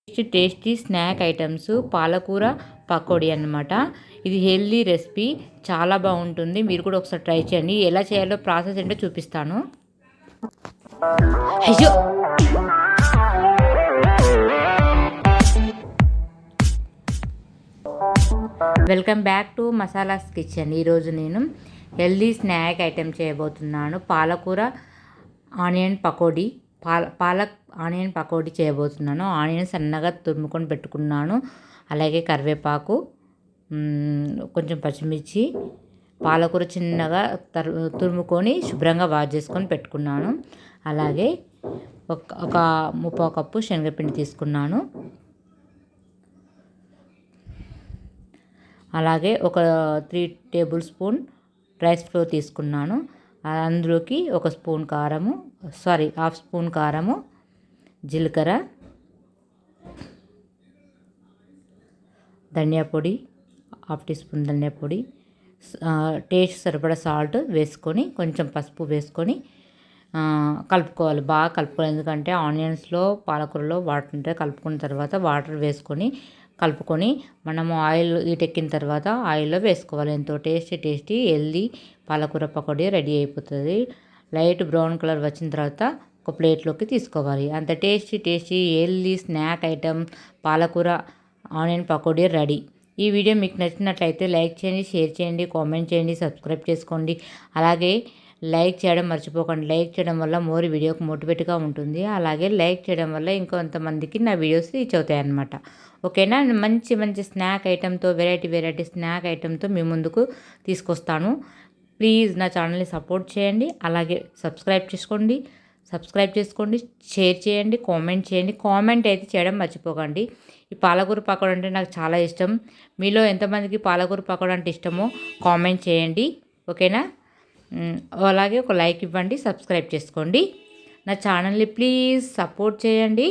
Tasty snack items పాలకూర పకోడీ అన్నమాట. ఇది హెల్దీ రెసిపీ, చాలా బాగుంటుంది. మీరు కూడా ఒకసారి ట్రై చేయండి. ఎలా చేయాలో ప్రాసెస్ ఏంటో చూపిస్తాను. అయ్యో welcome back to masalas kitchen. ఈరోజు నేను హెల్దీ స్నాక్ ఐటెం చేయబోతున్నాను. పాలకూర ఆనియన్ పకోడీ. పాలక్ ఆనియన్ పకోడీ చేయబోతున్నాను. ఆనియన్ సన్నగా తురుముకొని పెట్టుకున్నాను. అలాగే కరివేపాకు, కొంచెం పచ్చిమిర్చి, పాలకూర చిన్నగా తురుముకొని శుభ్రంగా వాష్ చేసుకొని పెట్టుకున్నాను. అలాగే ఒక ముప్పావు కప్పు శనగపిండి తీసుకున్నాను. అలాగే ఒక 3 టేబుల్ స్పూన్ రైస్ ఫ్లోర్ తీసుకున్నాను. అందులోకి ఒక స్పూన్ కారము, హాఫ్ స్పూన్ కారము, జీలకర్ర, ధనియా పొడి, హాఫ్ టీ స్పూన్ ధనియా పొడి, టేస్ట్ సరిపడా సాల్ట్ వేసుకొని, కొంచెం పసుపు వేసుకొని కలుపుకోవాలి. బాగా కలుపుకోవాలి. ఎందుకంటే ఆనియన్స్లో పాలకూరలో వాటర్ ఉంటే కలుపుకున్న తర్వాత వాటర్ వేసుకొని కలుపుకొని మనము ఆయిల్ ఎక్కిన తర్వాత ఆయిల్లో వేసుకోవాలి. ఎంతో టేస్టీ హెల్దీ పాలకూర పకోడీ రెడీ అయిపోతుంది. లైట్ బ్రౌన్ కలర్ వచ్చిన తర్వాత ఒక ప్లేట్లోకి తీసుకోవాలి. అంత టేస్టీ హెల్దీ స్నాక్ ఐటమ్ పాలకూర ఆనియన్ పకోడీ రెడీ. ఈ వీడియో మీకు నచ్చినట్లయితే లైక్ చేయండి, షేర్ చేయండి, కామెంట్ చేయండి, సబ్స్క్రైబ్ చేసుకోండి. అలాగే లైక్ చేయడం మర్చిపోకండి. లైక్ చేయడం వల్ల మోర్ వీడియోకి మోటివేట్గా ఉంటుంది. అలాగే లైక్ చేయడం వల్ల ఇంకొంతమందికి నా వీడియోస్ రీచ్ అవుతాయి అన్నమాట. ఓకేనా? మంచి స్నాక్ ఐటెంతో, వెరైటీ స్నాక్ ఐటెంతో మీ ముందుకు తీసుకొస్తాను. ప్లీజ్ నా ఛానల్ని సపోర్ట్ చేయండి. అలాగే సబ్స్క్రైబ్ చేసుకోండి, షేర్ చేయండి, కామెంట్ చేయండి. కామెంట్ అయితే చేయడం మర్చిపోకండి. ఈ పాలకూర పకోడీ అంటే నాకు చాలా ఇష్టం. మీలో ఎంతమందికి పాలకూర పకోడీ అంటే ఇష్టమో కామెంట్ చేయండి. ఓకేనా? అలాగే ఒక లైక్ ఇవ్వండి, సబ్స్క్రైబ్ చేసుకోండి. నా ఛానల్ని ప్లీజ్ సపోర్ట్ చేయండి.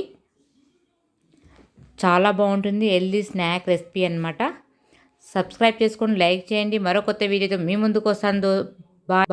చాలా బాగుంటుంది. హెల్దీ స్నాక్ రెసిపీ అన్నమాట. సబ్స్క్రైబ్ చేసుకోండి, లైక్ చేయండి. మరో కొత్త వీడియోతో మీ ముందుకు వస్తాను. బాయ్.